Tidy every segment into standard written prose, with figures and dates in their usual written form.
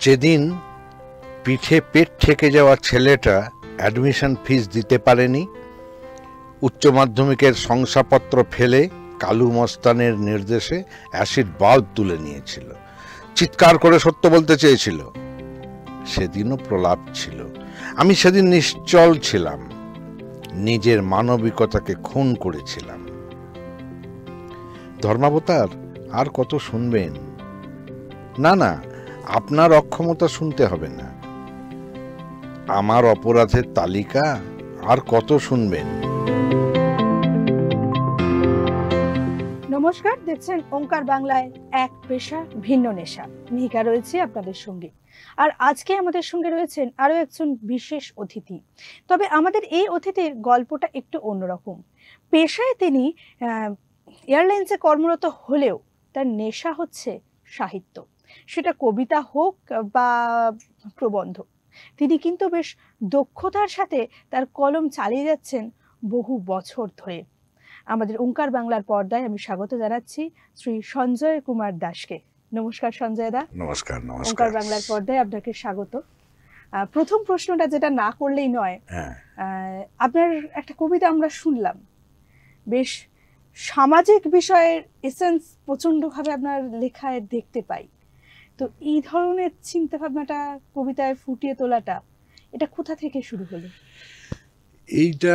যেদিন পিঠে পেট ঠেকে যাওয়া ছেলেটা অ্যাডমিশন ফিস দিতে পারেনি, উচ্চ মাধ্যমিকের শংসাপত্র ফেলে কালু মস্তানের নির্দেশে অ্যাসিড বাল্ব তুলে নিয়েছিল, চিৎকার করে সত্য বলতে চেয়েছিল, সেদিনও প্রলাপ ছিল। আমি সেদিন নিশ্চল ছিলাম, নিজের মানবিকতাকে খুন করেছিলাম। ধর্মাবতার আর কত শুনবেন? না না, আপনার অক্ষমতা শুনতে হবে না, আমার অপরাধের তালিকা আর কত শুনবেন? নমস্কার, দেখছেন ওঙ্কার বাংলায় এক পেশা ভিন্ন নেশা। মিহিকা রয়েছে আপনাদের সঙ্গে, আর আজকে আমাদের সঙ্গে রয়েছেন আরো একজন বিশেষ অতিথি। তবে আমাদের এই অতিথির গল্পটা একটু অন্যরকম। পেশায় তিনি এয়ারলাইন্সে কর্মরত হলেও তার নেশা হচ্ছে সাহিত্য, সেটা কবিতা হোক বা প্রবন্ধ। তিনি কিন্তু বেশ দক্ষতার সাথে তার কলম চালিয়ে যাচ্ছেন বহু বছর ধরে। আমাদের ওঙ্কার বাংলার পর্দায় আমি স্বাগত জানাচ্ছি শ্রী সঞ্জয় কুমার দাসকে। নমস্কার সঞ্জয় দা। নমস্কার। ওঙ্কার বাংলার পর্দায় আপনাকে স্বাগত। প্রথম প্রশ্নটা যেটা না করলেই নয়, আপনার একটা কবিতা আমরা শুনলাম, বেশ সামাজিক বিষয়ের এসেন্স প্রচন্ডভাবে আপনার লেখায় দেখতে পাই। তো এই ধরনের চিন্তা ভাবনাটা কবিতায় ফুটিয়ে তোলাটা, এটা কোথা থেকে শুরু হলো? এইটা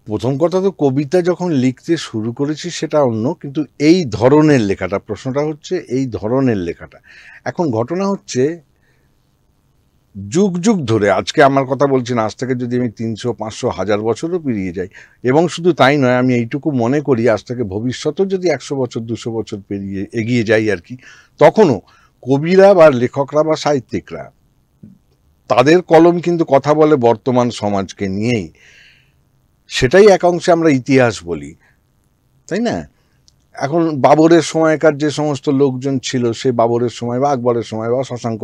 প্রথম কথা, তো কবিতা যখন লিখতে শুরু করেছি সেটা অন্য, কিন্তু এই ধরনের লেখাটা, প্রশ্নটা হচ্ছে এই ধরনের লেখাটা। এখন ঘটনা হচ্ছে যুগ যুগ ধরে, আজকে আমার কথা বলছি না, আজ থেকে যদি আমি 300, 500, 1000 বছরও পেরিয়ে যাই, এবং শুধু তাই নয়, আমি এইটুকু মনে করি আজ থেকে ভবিষ্যতেও যদি 100 বছর 200 বছর পেরিয়ে এগিয়ে যাই আর কি, তখনও কবিরা বা লেখকরা বা সাহিত্যিকরা, তাদের কলম কিন্তু কথা বলে বর্তমান সমাজকে নিয়েই। সেটাই এক অংশে আমরা ইতিহাস বলি, তাই না? এখন বাবরের সময়কার যে সমস্ত লোকজন ছিল, সে বাবরের সময় বা আকবরের সময় বা শশাঙ্ক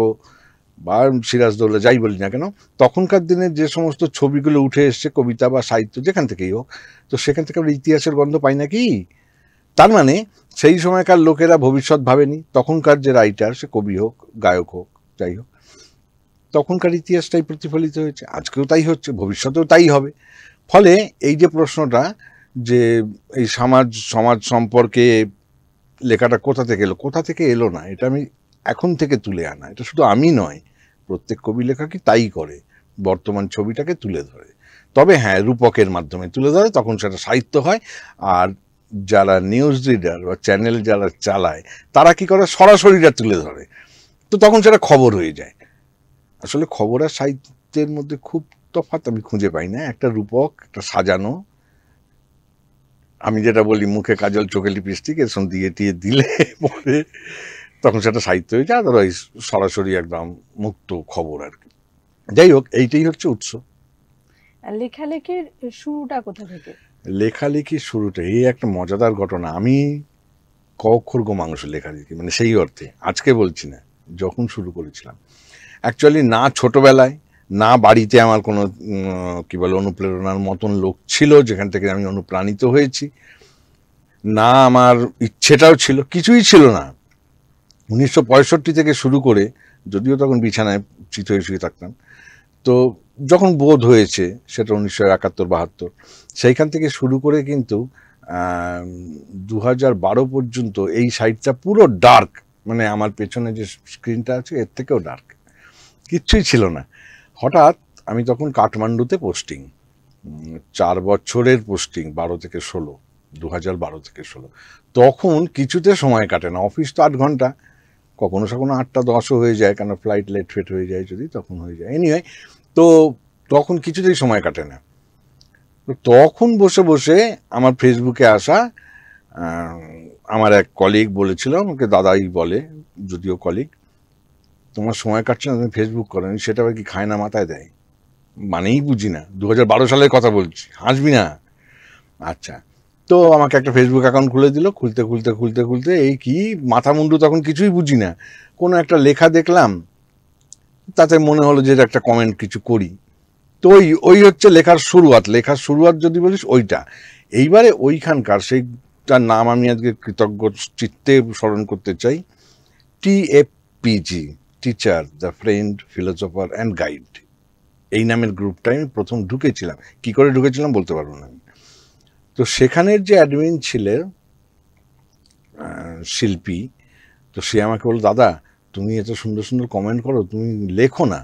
বা সিরাজদৌল্লা, যাই বলি না কেন, তখনকার দিনে যে সমস্ত ছবিগুলো উঠে এসছে, কবিতা বা সাহিত্য যেখান থেকেই হোক, তো সেখান থেকে আমরা ইতিহাসের গন্ধ পাই নাকি? তার মানে সেই সময়কার লোকেরা ভবিষ্যৎ ভাবেনি। তখনকার যে রাইটার, সে কবি হোক, গায়ক হোক, যাই হোক, তখনকার ইতিহাসটাই প্রতিফলিত হয়েছে। আজকেও তাই হচ্ছে, ভবিষ্যতেও তাই হবে। ফলে এই যে প্রশ্নটা, যে এই সমাজ সম্পর্কে লেখাটা কোথা থেকে এলো, কোথা থেকে এলো না, এটা আমি এখন থেকে তুলে আনা, এটা শুধু আমি নয়, প্রত্যেক কবি লেখকই তাই করে, বর্তমান ছবিটাকে তুলে ধরে। তবে হ্যাঁ, রূপকের মাধ্যমে তুলে ধরে, তখন সেটা সাহিত্য হয়। আর যারা নিউজ রিডার বা চ্যানেল যারা চালায়, তারা কি করে, সরাসরিটা তুলে ধরে, তো তখন সেটা খবর হয়ে যায়। আসলে খবর আর সাহিত্যের মধ্যে খুব তফাৎ আমি খুঁজে পাই না। একটা রূপক, একটা সাজানো, আমি যেটা বলি মুখে কাজল চোখে লিপস্টিক, এসব দিয়ে টিয়ে দিলে পরে তখন সেটা সাহিত্য হয়ে যায়। আদারওয়াইজ সরাসরি একদম মুক্ত খবর আর কি। যাই হোক, এইটাই হচ্ছে উৎস। লেখালেখির শুরুটা কোথা থেকে? লেখালেখির শুরুটা এই একটা মজাদার ঘটনা। আমি ক অক্ষর গ মানুষ লেখালেখি, মানে সেই অর্থে আজকে বলছি না, যখন শুরু করেছিলাম, অ্যাকচুয়ালি না ছোটবেলায়, না বাড়িতে আমার কোনো কি বলে অনুপ্রেরণার মতন লোক ছিল যেখান থেকে আমি অনুপ্রাণিত হয়েছি, না আমার ইচ্ছেটাও ছিল, কিছুই ছিল না। 1965 থেকে শুরু করে, যদিও তখন বিছানায় চিত হয়ে শুয়ে থাকতাম, তো যখন বোধ হয়েছে, সেটা 1971-72, সেইখান থেকে শুরু করে কিন্তু 2012 পর্যন্ত এই সাইডটা পুরো ডার্ক, মানে আমার পেছনে যে স্ক্রিনটা আছে এর থেকেও ডার্ক, কিচ্ছুই ছিল না। হঠাৎ আমি তখন কাঠমান্ডুতে পোস্টিং, 4 বছরের পোস্টিং, 2012 থেকে 16। তখন কিছুতে সময় কাটে না, অফিস তো 8 ঘন্টা, কখনো 8টা 10ও হয়ে যায়, কেন ফ্লাইট লেট ফেট হয়ে যায়, যদি তখন হয়ে যায়। এনিওয়ে, তো তখন কিছুতেই সময় কাটে না। তো তখন বসে বসে আমার ফেসবুকে আসা আমার এক কলিগ বলেছিল আমাকে, দাদাই বলে, যদিও কলিগ, তোমার সময় কাটছে না, তুমি ফেসবুক করো। সেটা আবার কি খায় না মাথায় দেয়, মানেই বুঝি না। 2012 সালের কথা বলছি, হাসবি না। আচ্ছা, তো আমাকে একটা ফেসবুক অ্যাকাউন্ট খুলে দিল। খুলতে খুলতে খুলতে খুলতে এই কি মাথা মুন্ডু, তখন কিছুই বুঝি না, কোনো একটা লেখা দেখলাম, তাতে মনে হলো যে একটা কমেন্ট কিছু করি। তো ওই হচ্ছে লেখার শুরুয়াত যদি বলিস ওইটা। এইবারে ওইখানকার সেইটার নাম আমি আজকে কৃতজ্ঞ চিত্তে স্মরণ করতে চাই, TFPG, teacher, the friend, philosopher and guide, এই নামের গ্রুপটায় আমি প্রথম ঢুকেছিলাম। কি করে ঢুকেছিলাম বলতে পারবো না আমি। তো সেখানের যে অ্যাডমিন ছিলেন শিল্পী, তো সে আমাকে বলল, দাদা তুমি এত সুন্দর সুন্দর কমেন্ট করো, তুমি লেখো না,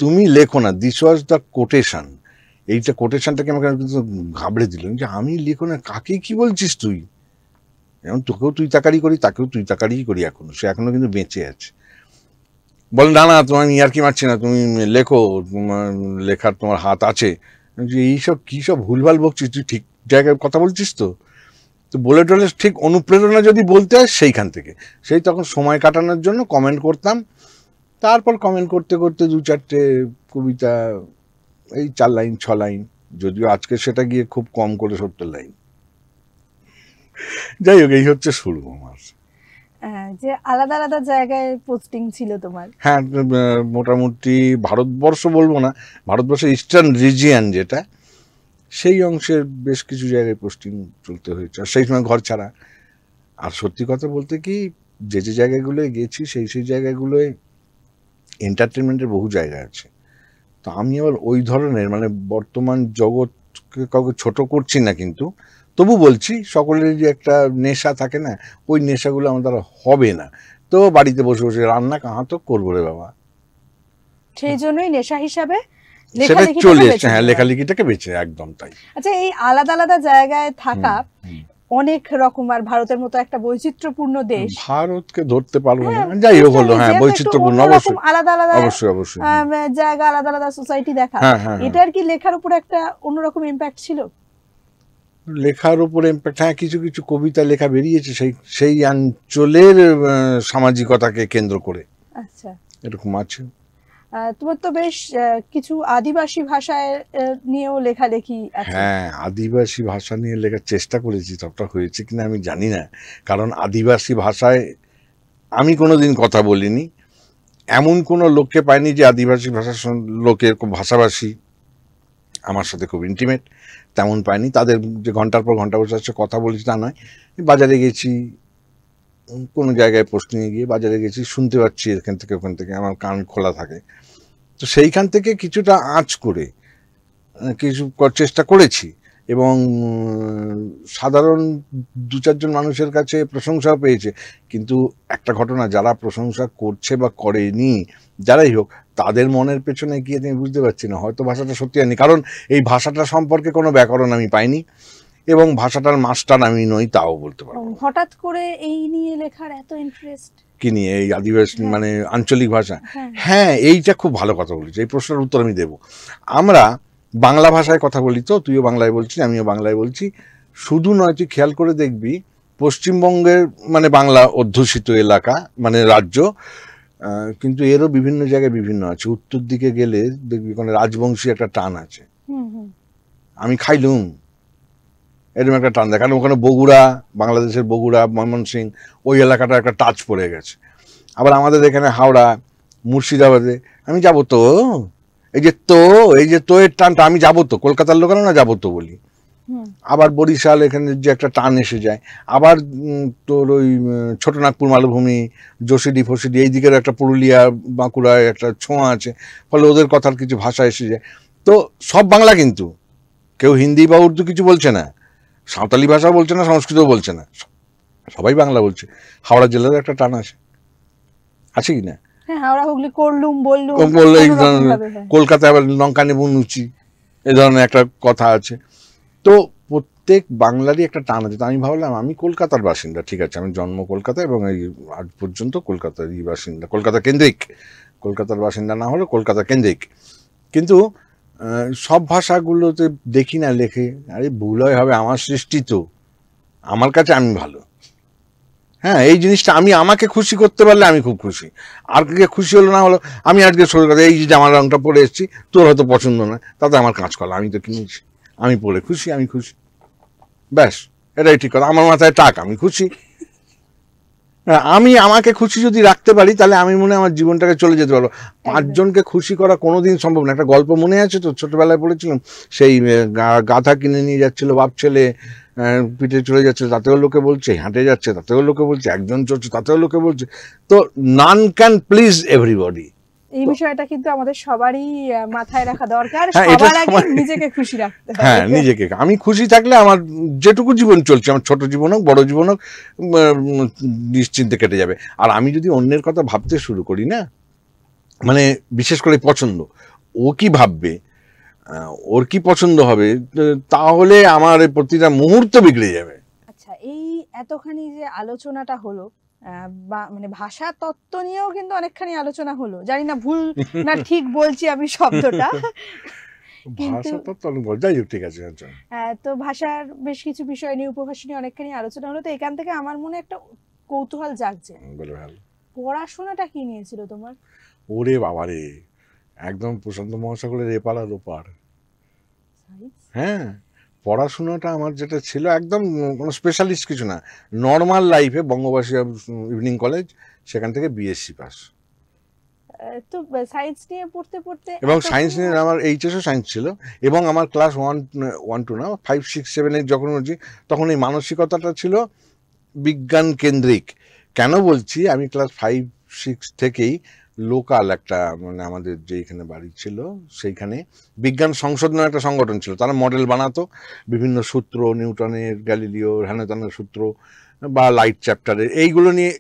তুমি লেখো না, দিস ওয়াজ দ্য কোটেশন। এইটা কোটেশনটাকে আমাকে ঘাবড়ে দিল যে আমি লেখো না, কাকে কি বলছিস তুই? যেমন তোকেও তুই তাকারি করি, তাকেও তুই তাকারি করি, এখনো সে এখনো কিন্তু বেঁচে আছে। বল না না তোমার ইয়ার্কি মারছি না, তুমি লেখো, তোমার লেখার তোমার হাত আছে। যে এইসব কী সব ভুলভাল বকছিস, তুই ঠিক জায়গায় কথা বলছিস তো? তো বলে টলে ঠিক অনুপ্রেরণা যদি বলতে হয় সেইখান থেকে, সেই তখন সময় কাটানোর জন্য কমেন্ট করতাম। তারপর কমেন্ট করতে করতে 2-4টে কবিতা, এই 4 লাইন 6 লাইন, যদিও আজকে সেটা গিয়ে খুব কম করে 70 লাইন। যাই হোক, এই হচ্ছে শুরু আমার। যে আলাদা আলাদা জায়গায় পোস্টিং ছিল তোমার? হ্যাঁ, মোটামুটি ভারতবর্ষ বলবো না, ভারতবর্ষের ইস্টার্ন রিজিয়ান যেটা, সেই অংশের বেশ কিছু জায়গায় পোস্টিং চলতে হয়েছে, আর সেই সময় ঘর ছাড়া। আর সত্যি কথা বলতে কি, যে যে জায়গাগুলোয় গেছি সেই সেই জায়গাগুলোয় এন্টারটেনমেন্টের বহু জায়গা আছে। তো আমি আবার ওই ধরনের, মানে বর্তমান জগৎকে কাউকে ছোট করছি না, কিন্তু তবু বলছি সকলের যে একটা নেশা থাকে না, ওই নেশাগুলো আমার দ্বারা হবে না। তো বাড়িতে বসে বসে রান্না কাহা তো করবো রে বাবা, সেই জন্যই নেশা হিসাবে সেটা চলে এসছে। হ্যাঁ, লেখালেখিটাকে বেঁচে, একদম তাই। আচ্ছা, এই আলাদা আলাদা জায়গায় থাকা অনেক রকম, আর ভারতের মতো একটা বৈচিত্র্যপূর্ণ দেশ, ভারতকে ধরতে পারবো না, যাই হোক হলো, হ্যাঁ বৈচিত্র্যপূর্ণ, অবশ্যই আলাদা আলাদা অবশ্যই অবশ্যই জায়গা, আলাদা আলাদা সোসাইটি দেখা, এটার কি লেখার উপর একটা অন্যরকম ইম্প্যাক্ট ছিল? লেখার উপরে ইম্প্যাক্ট, হ্যাঁ, কিছু কিছু কবিতা লেখা বেরিয়েছে সেই সেই অঞ্চলের সামাজিকতাকে কেন্দ্র করে। আচ্ছা, এরকম আছে। তোমার তো বেশ কিছু আদিবাসী ভাষায় নিয়েও লেখালেখি আছে। হ্যাঁ, আদিবাসী ভাষা নিয়ে লেখার চেষ্টা করেছি, ততটা হয়েছে কিনা আমি জানি না, কারণ আদিবাসী ভাষায় আমি কোনোদিন কথা বলিনি। এমন কোনো লোককে পাইনি যে আদিবাসী ভাষার লোকের ভাষাভাষী আমার সাথে খুব ইন্টিমেট, তেমন পাইনি। তাদের যে ঘন্টার পর ঘন্টা বসে আছে কথা বলেছি তা নয়। বাজারে গেছি, কোনো জায়গায় পোস্টিংয়ে গিয়ে বাজারে গেছি, শুনতে পাচ্ছি এখান থেকে ওখান থেকে, আমার কান খোলা থাকে। তো সেইখান থেকে কিছুটা আঁচ করে কিছু চেষ্টা করেছি, এবং সাধারণ 2-4 জন মানুষের কাছে প্রশংসাও পেয়েছে। কিন্তু একটা ঘটনা, যারা প্রশংসা করছে বা করেনি, যারাই হোক, তাদের মনের পেছনে গিয়ে আমি বুঝতে পারছি না, হয়তো ভাষাটা সত্যি হয়নি, কারণ এই ভাষাটা সম্পর্কে কোনো ব্যাকরণ আমি পাইনি, এবং ভাষাটার মাস্টার আমি নই, তাও বলতে পারবো। হঠাৎ করে এই নিয়ে লেখার এত ইন্টারেস্ট কি নিয়ে? এই আদিবাসী মানে আঞ্চলিক ভাষা? হ্যাঁ, এইটা খুব ভালো কথা বলেছি, এই প্রশ্নের উত্তর আমি দেবো। আমরা বাংলা ভাষায় কথা বলি, তো তুইও বাংলায় বলছিস, আমিও বাংলায় বলছি। শুধু নয়, তুই খেয়াল করে দেখবি পশ্চিমবঙ্গের মানে বাংলা অধ্যুষিত এলাকা, মানে রাজ্য, কিন্তু এরও বিভিন্ন জায়গায় বিভিন্ন আছে। উত্তর দিকে গেলে দেখবি কোনো রাজবংশী একটা টান আছে, আমি খাইলুম এরকম একটা টান দেয়, কারণ ওখানে বগুড়া, বাংলাদেশের বগুড়া, ময়মনসিংহ, ওই এলাকাটা একটা টাচ পড়ে গেছে। আবার আমাদের এখানে হাওড়া, মুর্শিদাবাদে আমি যাবো তো, এই যে তো এর টানটা, আমি যাবো তো, কলকাতার লোকেরা না যাবো তো বলি। আবার বরিশাল, এখানে যে একটা টান এসে যায়। আবার তোর ওই ছোটনাগপুর মালভূমি, যশিডি ফসিডি, এই দিকের একটা পুরুলিয়া বাঁকুড়ায় একটা ছোঁয়া আছে, ফলে ওদের কথার কিছু ভাষা এসে যায়। তো সব বাংলা, কিন্তু কেউ হিন্দি বা উর্দু কিছু বলছে না, সাঁওতালি ভাষা বলছে না, সংস্কৃতও বলছে না, সবাই বাংলা বলছে। হাওড়া জেলার একটা টান আছে কি না? হাওড়া হুগলি করলুম বললুম, কলকাতায় আবার লঙ্কা নেবু নুচি, এ ধরনের একটা কথা আছে। তো প্রত্যেক বাংলারই একটা টান আছে। তো আমি ভাবলাম আমি কলকাতার বাসিন্দা, ঠিক আছে, আমি জন্ম কলকাতা এবং এই আজ পর্যন্ত কলকাতারই বাসিন্দা, কলকাতা কেন্দ্রিক, কলকাতার বাসিন্দা না হলে কলকাতা কেন্দ্রিক। কিন্তু সব ভাষাগুলোতে দেখি না লেখে, আরে ভুল হবে, আমার সৃষ্টি তো, আমার কাছে আমি ভালো। হ্যাঁ, এই জিনিসটা আমি আমাকে খুশি করতে পারলে আমি খুব খুশি, আর কে খুশি হলো না হলো, আমি আজকে শরীর কথা, এই যে জামার রঙটা পরে এসেছি, তোর হয়তো পছন্দ না, তাতে আমার কাজ করা, আমি তো কিনেছি, আমি পরে খুশি, আমি খুশি, ব্যাস, এটাই ঠিক কথা। আমার মাথায় টাক, আমি খুশি। আমি আমাকে খুশি যদি রাখতে পারি, তাহলে আমি মনে হয় আমার জীবনটাকে চলে যেতে পারবো। 5 জনকে খুশি করা কোনোদিন সম্ভব না। একটা গল্প মনে আছে তো, ছোটবেলায় পড়েছিলাম, সেই গাধা কিনে নিয়ে যাচ্ছিল বাপ ছেলে পিঠে চলে যাচ্ছে তাতেও লোকে বলছে, হেঁটে যাচ্ছে তাতেও লোকে বলছে, একজন চলছে তাতেও লোকে বলছে। তো নান ক্যান প্লিজ এভরিবডি। এই বিষয়টা কিন্তু আমাদের সবারই মাথায় রাখা দরকার, হ্যাঁ, এটা সবার আগে সবাই- নিজেকে খুশি রাখতে হবে। হ্যাঁ, নিজেকে আমি খুশি থাকলে আমার যেটুকু জীবন চলছে, আমার ছোট জীবন হোক বড় জীবন হোক, নিশ্চিন্তে কেটে যাবে। আর আমি যদি অন্যের কথা ভাবতে শুরু করি না, মানে বিশেষ করে পছন্দ, ও কি ভাববে, ওর কি পছন্দ হবে, তাহলে আমার এই প্রতিটা মুহূর্ত বিগড়ে যাবে। আচ্ছা, এই এতখানি যে আলোচনাটা হলো, বা মানে ভাষা তত্ত্ব নিয়েও কিন্তু অনেকখানি আলোচনা হলো, জানি না ভুল না ঠিক বলছি আমি শব্দটা, কিন্তু ভাষা তো অনেক বড়, যাই হোক, ঠিক আছে, আচ্ছা। তো ভাষার বেশ কিছু বিষয় নিয়ে, উপভাষা নিয়ে অনেকখানি আলোচনা হলো। তো এখান থেকে আমার মনে একটা কৌতূহল জাগছে, বলে ভালো। পড়াশোনাটা কি নিয়েছিল তোমার? ওরে বাবারে, একদম প্রশান্ত মহাসাগরের এপার আর ওপার। হ্যাঁ, পড়াশোনাটা আমার যেটা ছিল একদম কোনো স্পেশালিস্ট কিছু না, নর্মাল লাইফে বঙ্গবাসী ইভিনিং কলেজ, সেখান থেকে বিএসসি পাস। তো সায়েন্স নিয়ে পড়তে পড়তে এবং সায়েন্স নিয়ে আমার এইচএসও সায়েন্স ছিল, এবং আমার ক্লাস 1-2 না 5-6-7 যখন হচ্ছি, তখন এই মানসিকতাটা ছিল বিজ্ঞান কেন্দ্রিক। কেন বলছি, আমি ক্লাস 5-6 থেকেই লোকাল একটা, মানে আমাদের যেখানে বাড়ি ছিল সেইখানে বিজ্ঞান সংসদ নামে একটা সংগঠন ছিল, তারা মডেল বানাতো বিভিন্ন সূত্র, নিউটনের, গ্যালিলিও, হ্যানোতানের সূত্র বা লাইট চ্যাপ্টারের, এইগুলো নিয়ে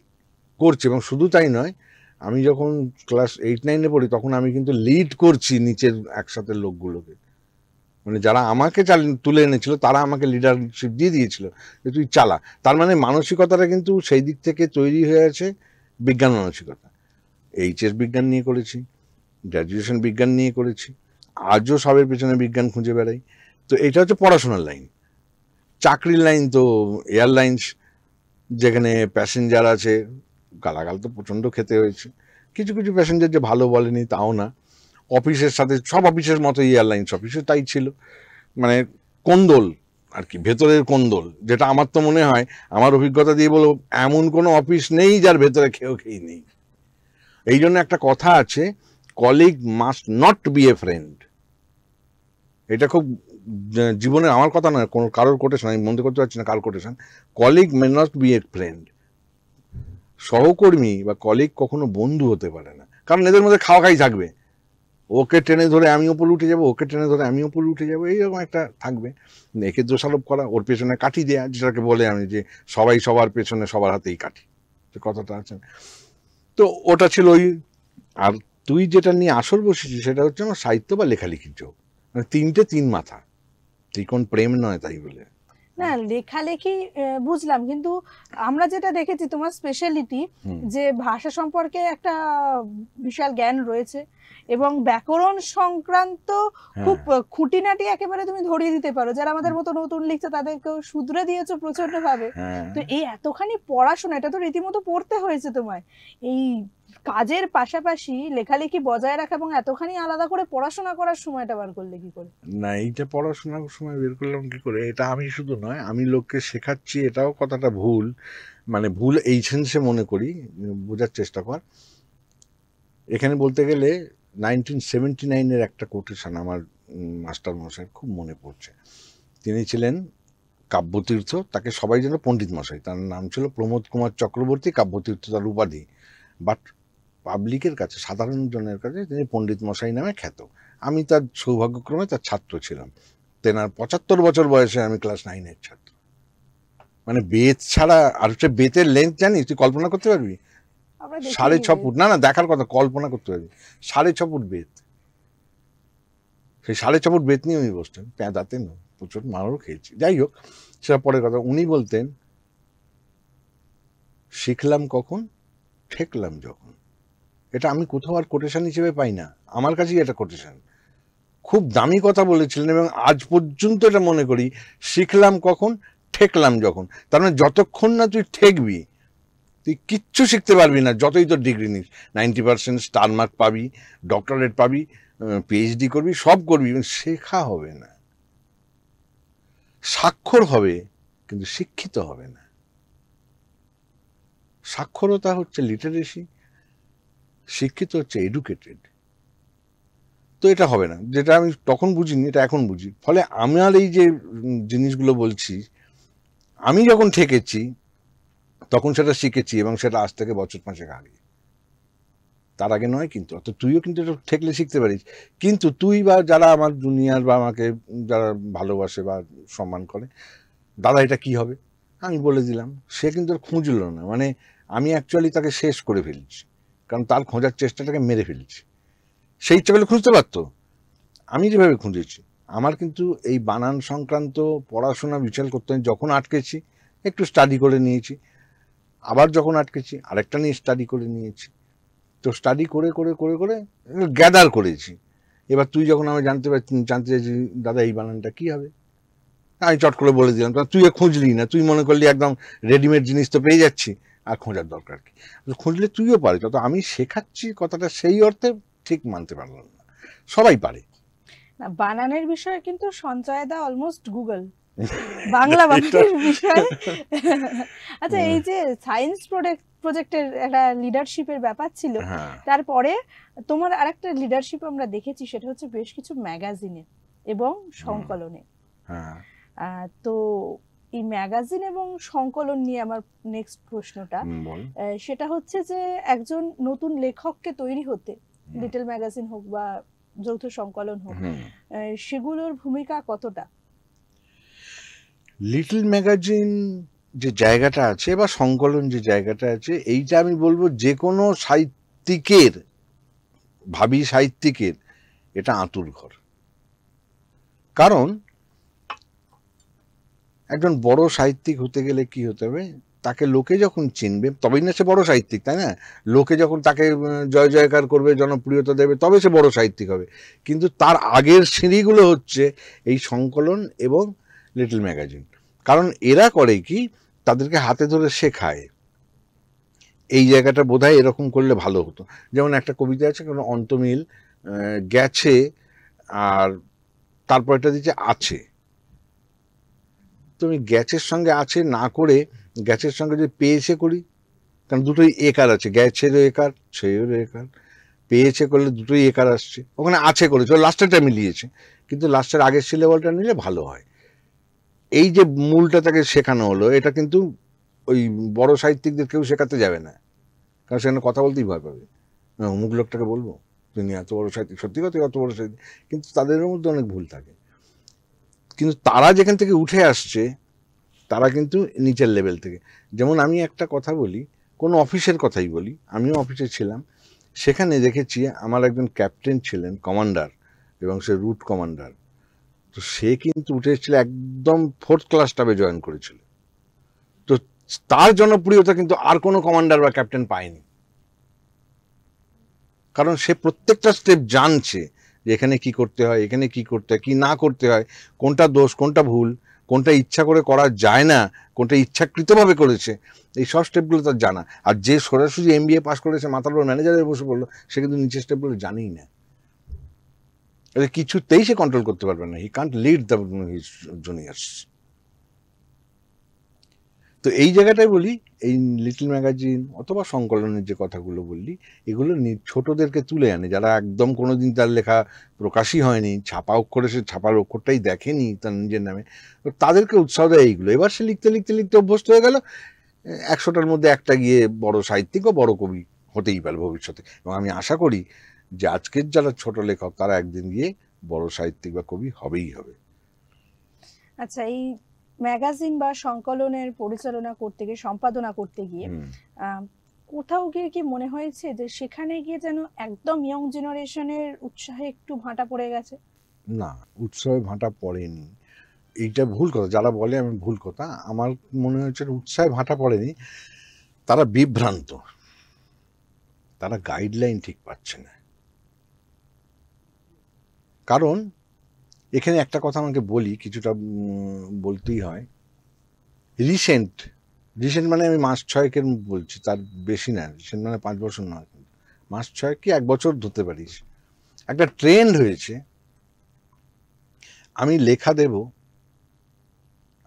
করছে। এবং শুধু তাই নয়, আমি যখন ক্লাস 8-9-এ পড়ি তখন আমি কিন্তু লিড করছি নিচের একসাথে লোকগুলোকে, মানে যারা আমাকে তুলে এনেছিল তারা আমাকে লিডারশিপ দিয়ে দিয়েছিল যে তুই চালা। তার মানে মানসিকতাটা কিন্তু সেই দিক থেকে তৈরি হয়ে আছে, বিজ্ঞান মানসিকতা। এইচএস বিজ্ঞান নিয়ে করেছি, গ্র্যাজুয়েশন বিজ্ঞান নিয়ে করেছি, আজও সবের পেছনে বিজ্ঞান খুঁজে বেড়াই। তো এটা হচ্ছে পড়াশোনার লাইন। চাকরির লাইন তো এয়ারলাইন্স, যেখানে প্যাসেঞ্জার আছে, গালাগাল তো প্রচণ্ড খেতে হয়েছে, কিছু কিছু প্যাসেঞ্জার যে ভালো বলেনি তাও না। অফিসের সাথে, সব অফিসের মতো এয়ারলাইন্স অফিসে তাই ছিল, মানে কোন্দল আর কি, ভেতরের কোন্দল, যেটা আমার তো মনে হয়, আমার অভিজ্ঞতা দিয়ে বলবো, এমন কোনো অফিস নেই যার ভেতরে খেয়ে নেই। এই জন্য একটা কথা আছে, colleague must not be a friend. এটা খুব জীবনের, আমার কথা নয়, কোনো কারোর কোটেশন, আমি মনে করতে পারছি না কার quotation. Colleague may not be a friend. সহকর্মী বা কলিগ কখনো বন্ধু হতে পারে না, কারণ এদের মধ্যে খাওয়া খাই থাকবে। ওকে টেনে ধরে আমি ওপরে উঠে যাবো, ওকে টেনে ধরে আমি ওপরে উঠে যাবো, এইরকম একটা থাকবে। একে দোষারোপ করা, ওর পেছনে কাঠি দেয়া, যেটাকে বলে আমি যে সবাই সবার পেছনে সবার হাতেই কাঠি, যে কথাটা আছে। তো ওটা ছিল ওই। আর তুই যেটা নিয়ে আসর বসেছিস সেটা হচ্ছে আমার সাহিত্য বা লেখালেখির যোগ, মানে তিনটে তিন মাথা, ত্রিকোণ প্রেম নয় তাই বলে। না, লেখালেখি বুঝলাম, কিন্তু আমরা যেটা দেখেছি তোমার স্পেশালিটি, যে ভাষা সম্পর্কে একটা বিশাল জ্ঞান রয়েছে, এবং ব্যাকরণ সংক্রান্ত খুব খুঁটিনাটি একেবারে তুমি ধরিয়ে দিতে পারো, যারা আমাদের মতো নতুন লিখছে তাদেরকেও শুধরে দিয়েছো প্রচন্ড ভাবে। তো এই এতখানি পড়াশোনা, এটা তো রীতিমতো পড়তে হয়েছে তোমায়, এই কাজের পাশাপাশি লেখালেখি বজায় রাখা এবং এতখানি আলাদা করে পড়াশোনা করার সময়টা বার করলে কি করে? না, এইটা পড়াশোনার সময় বের করলাম কি করে, এটা আমি শুধু নয়, আমি লোককে শেখাচ্ছি, এটাও কথাটা ভুল, মানে ভুল এই সেন্সে মনে করি, বোঝার চেষ্টা কর। এখানে বলতে গেলে 1979-এর একটা কোটেশন আমার মাস্টার মশাই খুব মনে পড়ছে। তিনি ছিলেন কাব্যতীর্থ, তাকে সবাই যেন পণ্ডিত মশাই, তার নাম ছিল প্রমোদ কুমার চক্রবর্তী, কাব্যতীর্থ তার উপাধি, বাট পাবলিকের কাছে, সাধারণ জনের কাছে তিনি পণ্ডিত মশাই নামে খ্যাত। আমি তার সৌভাগ্যক্রমে তার ছাত্র ছিলাম। তেনার 75 বছর বয়সে আমি ক্লাস 9-এর ছাত্র। মানে বেত ছাড়া, আর হচ্ছে বেতের লেন্থ জানিস, তুই কল্পনা করতে পারবি? 6.5 ফুট, না না দেখার কথা, কল্পনা করতে পারবি, 6.5 ফুট বেত। সেই 6.5 ফুট বেত নিয়ে উনি বসতেন, পেঁদাতে না, প্রচুর মারও খেয়েছি, যাই হোক সেটা পরের কথা। উনি বলতেন, শিখলাম কখন, ঠেকলাম যখন। এটা আমি কোথাও আর কোটেশন হিসেবে পাই না, আমার কাছেই এটা কোটেশন। খুব দামি কথা বলেছিলেন, এবং আজ পর্যন্ত এটা মনে করি, শিখলাম কখন, ঠেকলাম যখন। তার মানে যতক্ষণ না তুই ঠেকবি তুই কিচ্ছু শিখতে পারবি না, যতই তোর ডিগ্রি নিস, 90% স্টার মার্ক পাবি, ডক্টরেট পাবি, পিএইচডি করবি, সব করবি, শেখা হবে না। স্বাক্ষর হবে কিন্তু শিক্ষিত হবে না। সাক্ষরতা হচ্ছে লিটারেসি, শিক্ষিত হচ্ছে এডুকেটেড। তো এটা হবে না, যেটা আমি তখন বুঝিনি এটা এখন বুঝি। ফলে আমার এই যে জিনিসগুলো বলছি, আমি যখন ঠেকেছি তখন সেটা শিখেছি, এবং সেটা আজ থেকে বছর 5 আগে, তার আগে নয়। কিন্তু অত তুইও কিন্তু এটা ঠেকলে শিখতে পারিস। কিন্তু তুই বা যারা আমার জুনিয়র বা আমাকে যারা ভালোবাসে বা সম্মান করে, দাদা এটা কি হবে, আমি বলে দিলাম, সে কিন্তু আর খুঁজলো না। মানে আমি অ্যাকচুয়ালি তাকে শেষ করে ফেলছি, কারণ তার খোঁজার চেষ্টাটাকে মেরে ফেলছি। সেই ইচ্ছা করলে খুঁজতে পারতো, আমি যেভাবে খুঁজেছি। আমার কিন্তু এই বানান সংক্রান্ত পড়াশোনা বিচার করতে হয়। যখন আটকেছি একটু স্টাডি করে নিয়েছি, আবার যখন আটকেছি আরেকটা নিয়ে স্টাডি করে নিয়েছি। তো স্টাডি করে করে করে করে গ্যাদার করেছি। এবার তুই যখন আমি জানতে চাইছি দাদা এই বানানটা কি হবে, আমি চট করে বলে দিলাম, তুই খুঁজলি না, তুই মনে করলি একদম রেডিমেড জিনিস তো পেয়ে যাচ্ছি, আর খোঁজার দরকার কি। খুঁজলে তুইও পারিস, তত আমি শেখাচ্ছি কথাটা সেই অর্থে ঠিক মানতে পারলাম না। সবাই পারে না, বানানের বিষয়ে কিন্তু সঞ্জয় দা অলমোস্ট গুগল বাংলা বানানের বিষয়ে। আচ্ছা, এই যে সায়েন্স প্রজেক্টের একটা লিডারশিপের ব্যাপার ছিল, তারপরে তোমার আরেকটা লিডারশিপ আমরা দেখেছি, সেটা হচ্ছে বেশ কিছু ম্যাগাজিনে এবং সংকলনে। তো এই ম্যাগাজিন এবং সংকলন নিয়ে আমার নেক্সট প্রশ্নটা, সেটা হচ্ছে যে একজন নতুন লেখককে তৈরি হতে লিটল ম্যাগাজিন হোক বা যৌথ সংকলন হোক, সেগুলোর ভূমিকা কতটা? লিটল ম্যাগাজিন যে জায়গাটা আছে বা সংকলন যে জায়গাটা আছে, এইটা আমি বলবো যে কোনো সাহিত্যিকের, ভাবী সাহিত্যিকের এটা আঁতুর ঘর। কারণ একজন বড় সাহিত্যিক হতে গেলে কি হতে হবে, তাকে লোকে যখন চিনবে তবেই না সে বড় সাহিত্যিক, তাই না? লোকে যখন তাকে জয় জয়কার করবে, জনপ্রিয়তা দেবে, তবে সে বড় সাহিত্যিক হবে। কিন্তু তার আগের সিঁড়িগুলো হচ্ছে এই সংকলন এবং লিটল ম্যাগাজিন। কারণ এরা করে কি, তাদেরকে হাতে ধরে শেখায় এই জায়গাটা বোধহয় এরকম করলে ভালো হতো। যেমন একটা কবিতা আছে, কারণ অন্তমিল গেছে আর তারপর এটা দিচ্ছে আছে। তুমি গ্যাচের সঙ্গে আছে না করে গ্যাচের সঙ্গে যদি পেয়েছে করি, কারণ দুটোই একার আছে, গ্যাছেরও একার ছেয়েরও একার, পেয়েছে করলে দুটোই একার আসছে, ওখানে আছে করেছে, লাস্টেরটা মিলিয়েছে, কিন্তু লাস্টের আগের সিলেবলটা নিলে ভালো হয়। এই যে মূলটা তাকে শেখানো হলো, এটা কিন্তু ওই বড় সাহিত্যিকদের কেউ শেখাতে যাবে না, কারণ সেখানে কথা বলতেই ভয় পাবে। অমুক লোকটাকে বলবো তিনি এত বড় সাহিত্যিক, সত্যি কথা অত বড় সাহিত্যিক, কিন্তু তাদের মধ্যে অনেক ভুল থাকে। কিন্তু তারা যেখান থেকে উঠে আসছে, তারা কিন্তু নিচের লেভেল থেকে। যেমন আমি একটা কথা বলি, কোনো অফিসের কথাই বলি, আমিও অফিসে ছিলাম, সেখানে দেখেছি আমার একজন ক্যাপ্টেন ছিলেন, কমান্ডার, এবং সে রুট কমান্ডার। তো সে কিন্তু উঠে এসেছিল একদম 4th ক্লাস স্টাফে জয়েন করেছিল। তো তার জনপ্রিয়তা কিন্তু আর কোনো কমান্ডার বা ক্যাপ্টেন পায়নি, কারণ সে প্রত্যেকটা স্টেপ জানছে যে এখানে কি করতে হয়, এখানে কি করতে হয়, কি না করতে হয়, কোনটা দোষ, কোনটা ভুল, কোনটা ইচ্ছা করে করা যায় না, কোনটা ইচ্ছাকৃতভাবে করেছে, এই সব স্টেপগুলো তার জানা। আর যে সরাসরি MBA পাস করেছে, মাথার উপর ম্যানেজারের বসে পড়লো, সে কিন্তু নিচের স্টেপগুলো জানেই না। কিছুতেই সে কন্ট্রোল করতে পারবে না, হি কান্ট লিড দ্য জুনিয়র্স। তো এই জায়গাটায় বলি, এই লিটল ম্যাগাজিন অথবা সংকলনের যে কথাগুলো বললি, এগুলো ছোটদেরকে তুলে আনে, যারা একদম কোনোদিন তার লেখা প্রকাশই হয়নি, ছাপা অক্ষরে সে ছাপার অক্ষরটাই দেখেনি তার নিজের নামে, তো তাদেরকে উৎসাহ দেয় এইগুলো। এবার সে লিখতে লিখতে লিখতে অভ্যস্ত হয়ে গেল, 100টার মধ্যে একটা গিয়ে বড় সাহিত্যিক ও বড় কবি হতেই পারে ভবিষ্যতে। এবং আমি আশা করি যে আজকের যারা ছোট লেখক, তারা একদিন গিয়ে বড় সাহিত্যিক বা কবি হবেই হবে। আচ্ছা, এই ম্যাগাজিন বা সংকলনের পরিচালনা করতে গিয়ে, সম্পাদনা করতে গিয়ে কোথাও গিয়ে কি মনে হয়েছে যে সেখানে গিয়ে যেন একদম ইয়ং জেনারেশনের উৎসাহে একটু ভাঁটা পড়ে গেছে? না, উৎসাহে ভাঁটা পড়েনি, এইটা ভুল কথা। যারা বলে আমি ভুল কথা, আমার মনে হচ্ছে উৎসাহে ভাঁটা পড়েনি, তারা বিভ্রান্ত, তারা গাইডলাইন ঠিক পাচ্ছে না। কারণ এখানে একটা কথা আমাকে বলি, কিছুটা বলতেই হয়। রিসেন্ট মানে আমি মাস 6-এর বলছি, তার বেশি না। রিসেন্ট মানে 5 বছর নয়, মাস 6 কি 1 বছর ধরতে পারিস। একটা ট্রেন্ড হয়েছে, আমি লেখা দেব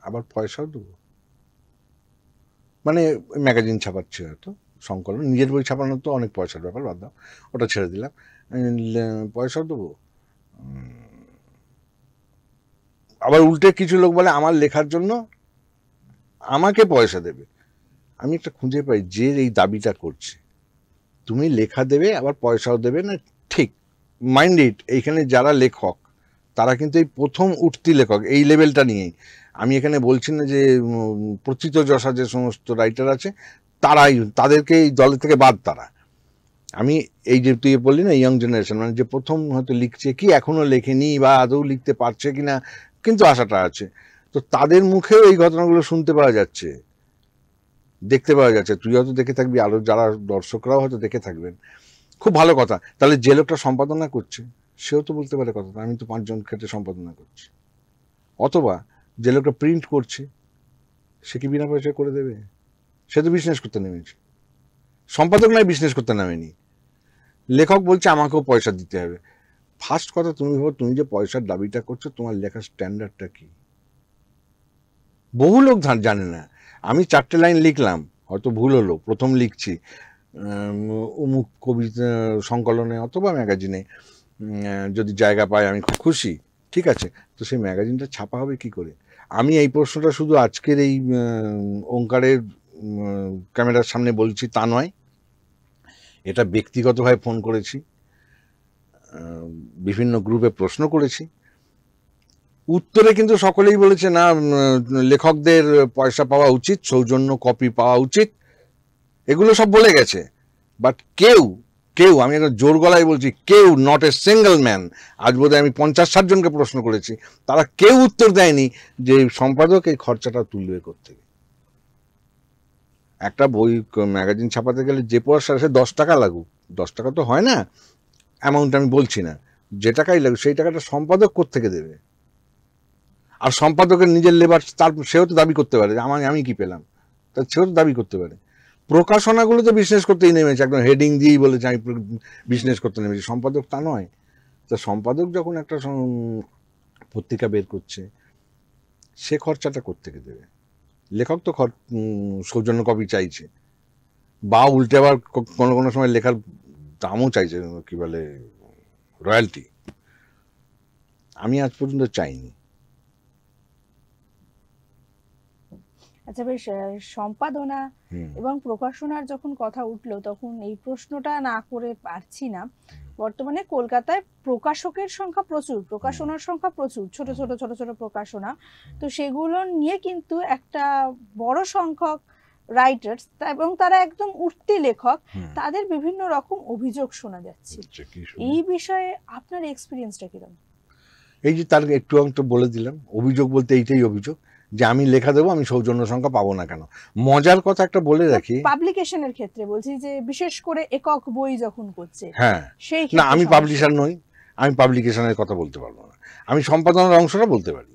আবার পয়সাও দেবো। মানে ম্যাগাজিন ছাপাচ্ছে হয়তো, সংকলন, নিজের বই ছাপানো তো অনেক পয়সার ব্যাপার, বাদ দাও, ওটা ছেড়ে দিলাম। পয়সাও দেবো। আবার উল্টে কিছু লোক বলে আমার লেখার জন্য আমাকে পয়সা দেবে। আমি একটা খুঁজে পাই যে এই দাবিটা করছে, তুমি লেখা দেবে আবার পয়সাও দেবে না, ঠিক মাইন্ড ইট। এইখানে যারা লেখক তারা কিন্তু এই প্রথম উঠতি লেখক এই লেভেলটা নিয়েই। আমি এখানে বলছি না যে প্রথিতযশা যে সমস্ত রাইটার আছে তারাই, তাদেরকে এই দলের থেকে বাদ তারা। আমি এই যে তুই বললি না ইয়ং জেনারেশন, মানে যে প্রথম হয়তো লিখছে কি এখনো লেখেনি বা আদৌ লিখতে পারছে কিনা কিন্তু আশাটা আছে, তো তাদের মুখেও এই ঘটনাগুলো শুনতে পাওয়া যাচ্ছে, দেখতে পাওয়া যাচ্ছে। তুই হয়তো দেখে থাকবি, আরো যারা দর্শকরাও হয়তো দেখে থাকবেন। খুব ভালো কথা। তাহলে যে লোকটা সম্পাদনা করছে সেও তো বলতে পারে কথা, আমি তো 5 জন ক্ষেত্রে সম্পাদনা করছি। অথবা যে লোকটা প্রিন্ট করছে সে কি বিনা পয়সায় করে দেবে? সে তো বিজনেস করতে নেমেছে। সম্পাদক নয় বিজনেস করতে নামেনি। লেখক বলছে আমাকেও পয়সা দিতে হবে। ফার্স্ট কথা তুমি ভাবো, তুমি যে পয়সার দাবিটা করছো তোমার লেখার স্ট্যান্ডার্ডটা কি? বহু লোক জানে না। আমি 4টে লাইন লিখলাম, হয়তো ভুল হলো, প্রথম লিখছি অমুক কবিতা সংকলনে অথবা ম্যাগাজিনে, যদি জায়গা পাই আমি খুব খুশি, ঠিক আছে, তো সেই ম্যাগাজিনটা ছাপা হবে কি করে? আমি এই প্রশ্নটা শুধু আজকের এই ওঙ্কারের ক্যামেরার সামনে বলছি তা নয়, এটা ব্যক্তিগতভাবে ফোন করেছি, বিভিন্ন গ্রুপে প্রশ্ন করেছি, উত্তরে কিন্তু সকলেই বলেছে না লেখকদের পয়সা পাওয়া উচিত, সৌজন্য কপি পাওয়া উচিত, এগুলো সব বলে গেছে। বাট কেউ আমি একটা জোর গলায় বলছি, কেউ, নট এ সিঙ্গেল ম্যান, আজ বোধহয় আমি 50-60 জনকে প্রশ্ন করেছি, তারা কেউ উত্তর দেয়নি যে সম্পাদক এই খরচাটা তুলবে কোত্থেকে। একটা বই ম্যাগাজিন ছাপাতে গেলে যে পয়সা সে 10 টাকা লাগুক, 10 টাকা তো হয় না, অ্যামাউন্ট আমি বলছি না, যে টাকাই লাগুক সেই টাকাটা সম্পাদক কোত্থেকে দেবে? আর সম্পাদকের নিজের লেবার, তার সেও তো দাবি করতে পারে আমি কি পেলাম, তা সেও তো দাবি করতে পারে। প্রকাশনাগুলো তো বিজনেস করতেই নেমেছে, একদম হেডিং দিয়েই বলেছে আমি বিজনেস করতে নেমেছি, সম্পাদক তা নয়। তো সম্পাদক যখন একটা পত্রিকা বের করছে সে খরচাটা কোত্থেকে দেবে? লেখক তো সৌজন্য কপি চাইছে, বা উল্টে আবার কোনো কোনো সময় লেখার দামও চাইছে, কি বলে রয়্যালটি। আমি আজ পর্যন্ত চাইনি। আচ্ছা বেশ, সম্পাদনা এবং প্রকাশনার যখন কথা উঠলো তখন এই প্রশ্নটা না করে পারছি না। বর্তমানে কলকাতায় প্রকাশকের সংখ্যা প্রচুর, প্রকাশনার সংখ্যা প্রচুর, ছোট ছোট ছোট ছোট প্রকাশনা, তো সেগুলো নিয়ে কিন্তু একটা বড় সংখ্যক রাইটার্স এবং তারা একদম উঠতি লেখক, তাদের বিভিন্ন রকম অভিযোগ শোনা যাচ্ছে। এই বিষয়ে আপনার এক্সপিরিয়েন্সটা কিরকম? এই যে তার একটু অংশ বলে দিলাম, অভিযোগ বলতে এইটাই অভিযোগ যে আমি লেখা দেবো, আমি সৌজন্য সংখ্যা পাবো না কেন। মজার কথা একটা বলে রাখি, পাবলিকেশনের ক্ষেত্রে বলছি, যে বিশেষ করে একক বই যখন করছে, হ্যাঁ, সেই না আমি পাবলিশার নই, আমি পাবলিকেশনের কথা বলতে পারবো না, আমি সম্পাদনার অংশটা বলতে পারি।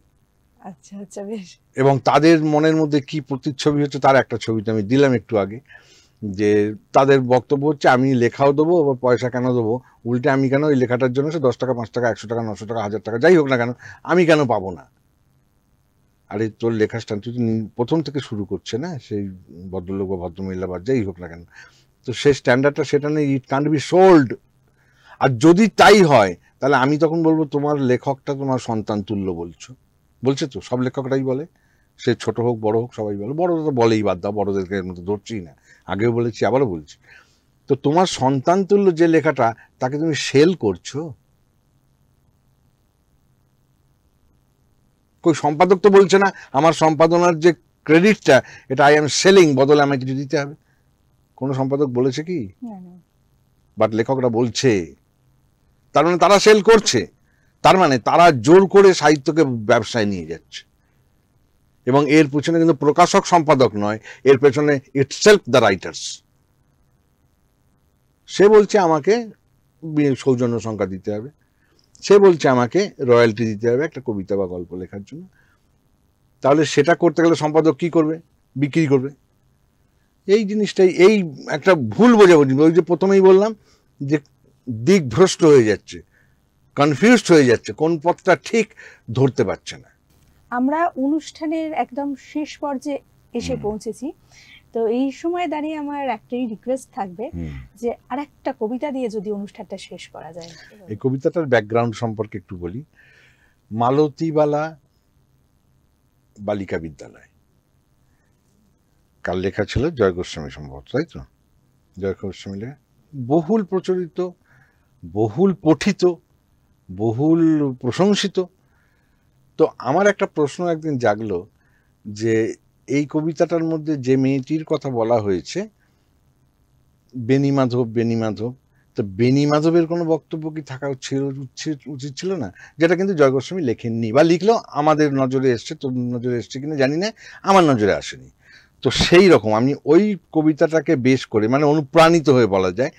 আচ্ছা আচ্ছা বেশ। এবং তাদের মনের মধ্যে কি প্রতিচ্ছবি হচ্ছে তার একটা ছবিটা আমি দিলাম একটু আগে, যে তাদের বক্তব্য হচ্ছে আমি লেখাও দেবো, পয়সা কেন দেবো, উল্টে আমি কেন ওই লেখাটার জন্য সে 10 টাকা 5 টাকা 100 টাকা 900 টাকা 1000 টাকা যাই হোক না কেন আমি কেন পাবো না? আরে তোর লেখার স্ট্যান্ড তুই প্রথম থেকে শুরু করছে না সেই ভদ্রলোক বা ভদ্রমহিলা বা যাই হোক না কেন, তো সেই স্ট্যান্ডার্ডটা সেটা নেই, ইট ক্যান্ট বি সোল্ড। আর যদি তাই হয় তাহলে আমি তখন বলবো তোমার লেখকটা তোমার সন্তান তুল্য বলছে তো সব লেখকরাই বলে, সে ছোট হোক বড় হোক সবাই বলে, বড়রা তো বলেই, বাদ দাও, বড়দেরকে এর মতো ধরছি না, আগেও বলেছি আবারও বলছি। তো তোমার সন্তান তুল্য যে লেখাটা তাকে তুমি সেল করছো, কই সম্পাদক তো বলছে না আমার সম্পাদনার যে ক্রেডিটটা এটা আই এম সেলিং, বদলে আমাকে কিছু দিতে হবে। কোনো সম্পাদক বলেছে কি? বাট লেখকরা বলছে, তার মানে তারা সেল করছে, তার মানে তারা জোর করে সাহিত্যকে ব্যবসায় নিয়ে যাচ্ছে। এবং এর পেছনে কিন্তু প্রকাশক সম্পাদক নয়, এর পেছনে ইটসেলফ দ্য রাইটার্স। সে বলছে আমাকে সৌজন্য সংখ্যা দিতে হবে, সে বলছে আমাকে রয়্যালটি দিতে হবে একটা কবিতা বা গল্প লেখার জন্য। তাহলে সেটা করতে গেলে সম্পাদক কি করবে? বিক্রি করবে। এই জিনিসটাই এই একটা ভুল বোঝাবুঝি, ওই যে প্রথমেই বললাম যে দিকভ্রষ্ট হয়ে যাচ্ছে, কনফিউজড হয়ে যাচ্ছে, কোন পথটা ঠিক ধরতে পারছে না। আমরা অনুষ্ঠানের একদম শেষ পর্যায়ে এসে পৌঁছেছি, তো এই সময় দাঁড়িয়ে আমার একটাই রিকোয়েস্ট থাকবে যে আরেকটা কবিতা দিয়ে যদি অনুষ্ঠানটা শেষ করা যায়। এই কবিতাটার ব্যাকগ্রাউন্ড সম্পর্কে একটু বলি। মালতীবালা বালিকা বিদ্যালয় কার লেখা ছিল? জয় গোস্বামী সম্ভবত, তাই তো? জয় গোস্বামী লেখা, বহুল প্রচলিত, বহুল পঠিত, বহুল প্রশংসিত। তো আমার একটা প্রশ্ন একদিন জাগলো যে এই কবিতাটার মধ্যে যে মেয়েটির কথা বলা হয়েছে, বেনি মাধব, বেনি মাধব, তো বেনি মাধবের কোনো বক্তব্য কি থাকা উচিত ছিল না? যেটা কিন্তু জয় গোস্বামী লেখেননি, বা লিখলেও আমাদের নজরে এসছে, তোর নজরে এসছে কিনা জানি না, আমার নজরে আসেনি। তো সেই রকম আমি ওই কবিতাটাকে বেশ করে মানে অনুপ্রাণিত হয়ে বলা যায়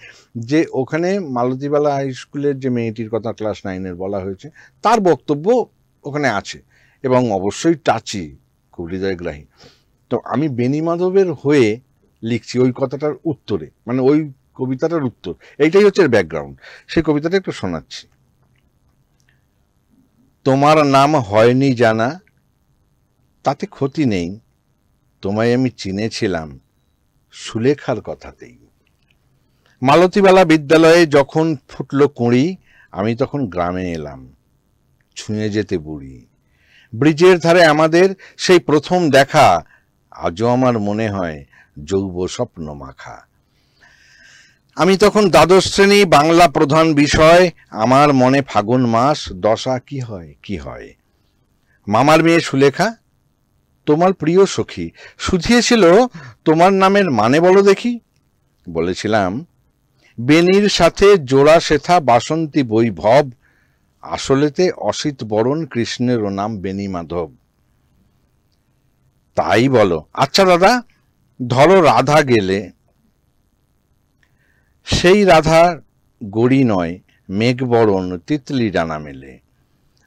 যে ওখানে মালতীবালা হাই স্কুলের যে মেয়েটির কথা ক্লাস 9-এর বলা হয়েছে, তার বক্তব্য ওখানে আছে এবং অবশ্যই টাচি, খুব হৃদয়গ্রাহী। তো আমি বেনি মাধবের হয়ে লিখছি ওই কথাটার উত্তরে, মানে ওই কবিতাটার উত্তর, এইটাই হচ্ছে ব্যাকগ্রাউন্ড। সেই কবিতাটা একটু শোনাচ্ছি। তোমার নাম হয়নি জানা, তাতে ক্ষতি নেই, তোমায় আমি চিনেছিলাম সুলেখার কথাতেই। মালতীবালা বিদ্যালয়ে যখন ফুটল কুঁড়ি, আমি তখন গ্রামে এলাম, ছুঁয়ে যেতে বুড়ি। ব্রিজের ধারে আমাদের সেই প্রথম দেখা, আজও আমার মনে হয় যৌব স্বপ্ন মাখা। আমি তখন দ্বাদশ শ্রেণী, বাংলা প্রধান বিষয়, আমার মনে ফাগুন মাস, দশা কি হয় কি হয়। মামার মেয়ে সুলেখা, তোমার প্রিয় সখী, শুধিয়েছিল তোমার নামের মানে বলো দেখি। বলেছিলাম বেনির সাথে জোড়া সেথা বাসন্তী বৈভব, আসলেতে অসিত বরণ কৃষ্ণেরও নাম বেনি মাধব। তাই বলো? আচ্ছা দাদা, ধরো রাধা গেলে, সেই রাধা গড়ি নয়, মেঘবরণ তিতলি ডানা মেলে।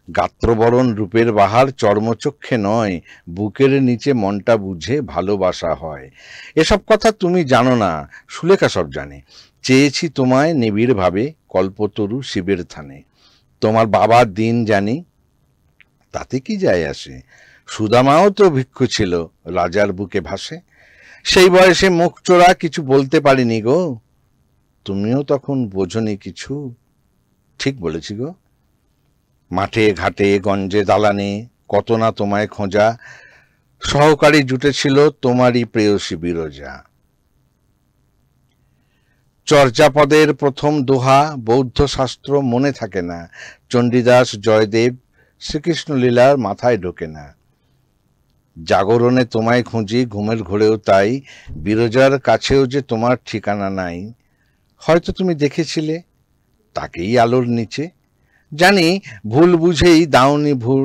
গাত্রবরণ রূপের বাহার চর্মচক্ষে নয়, বুকের নিচে মনটা বুঝে ভালোবাসা হয়। এসব কথা তুমি জানো না, সুলেখা সব জানে। চেয়েছি তোমায় নিবিড় ভাবে, কল্পতরু শিবের থানে। তোমার বাবার দিন জানি, তাতে কি যায় আসে। সুদামাও তো ভিক্ষু ছিল, রাজার বুকে ভাসে। সেই বয়সে মুখ চোরা কিছু বলতে পারিনি গো, তুমিও তখন বোঝনি কিছু। ঠিক বলেছি গো। মাঠে ঘাটে গঞ্জে দালানে কত না তোমায় খোঁজা, সহকারী জুটেছিল তোমারই প্রেয়সী বিরজা। চর্যাপদের প্রথম দোহা বৌদ্ধ শাস্ত্র মনে থাকে না, চণ্ডীদাস জয়দেব শ্রীকৃষ্ণ লীলার মাথায় ঢোকে না। জাগরণে তোমায় খুঁজি ঘুমের ঘোরেও তাই, বিরজার কাছেও যে তোমার ঠিকানা নাই। হয়তো তুমি দেখেছিলে তাকেই আলোর নিচে, জানি ভুল বুঝেই দাওনি ভুল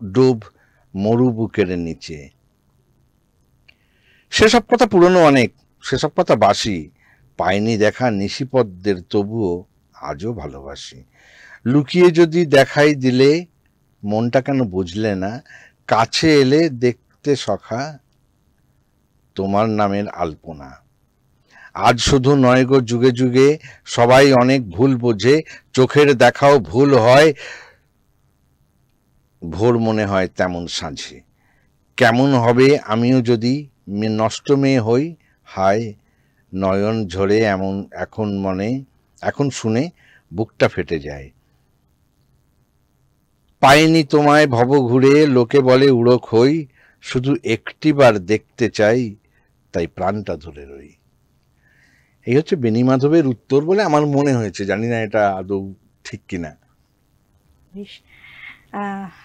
ডুব মরু বুকের নিচে। সেসব কথা পুরনো অনেক, সেসব কথা বাসি, পাইনি দেখা নিশিপদ্মের তবুও আজও ভালোবাসি। লুকিয়ে যদি দেখাই দিলে, মনটা কেন বুঝলে না, কাছে এলে দেখতে সখা তোমার নামের আলপনা। আজ শুধু নয় গো, যুগে যুগে সবাই অনেক ভুল বোঝে, চোখের দেখাও ভুল হয়, ভোর মনে হয় তেমন সাঁঝে। কেমন হবে আমিও যদি নষ্ট মেয়ে হই, হায় নয়ন ঝরে এমন এখন মনে, এখন শুনে বুকটা ফেটে যায়। পাইনি তোমায় ভব ঘুরে, লোকে বলে উড়ক হই, শুধু একটিবার দেখতে চাই, তাই প্রাণটা ধরে রই। এই হচ্ছে বেনি মাধবের উত্তর বলে আমার মনে হয়েছে, জানি না এটা আদৌ ঠিক কিনা। বেশ,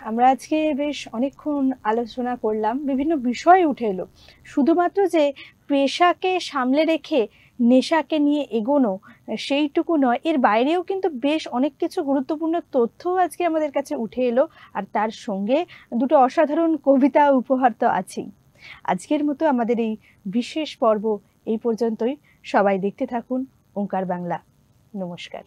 আমরা আজকে বেশ অনেকক্ষণ আলোচনা করলাম, বিভিন্ন বিষয় উঠে এলো। শুধুমাত্র যে পেশাকে সামলে রেখে নেশাকে নিয়ে এগোনো সেইটুকু নয়, এর বাইরেও কিন্তু বেশ অনেক কিছু গুরুত্বপূর্ণ তথ্য আজকে আমাদের কাছে উঠে এলো, আর তার সঙ্গে দুটো অসাধারণ কবিতা উপহার তো আছেই। আজকের মতো আমাদের এই বিশেষ পর্ব এই পর্যন্তই। সবাই দেখতে থাকুন ওঙ্কার বাংলা। নমস্কার।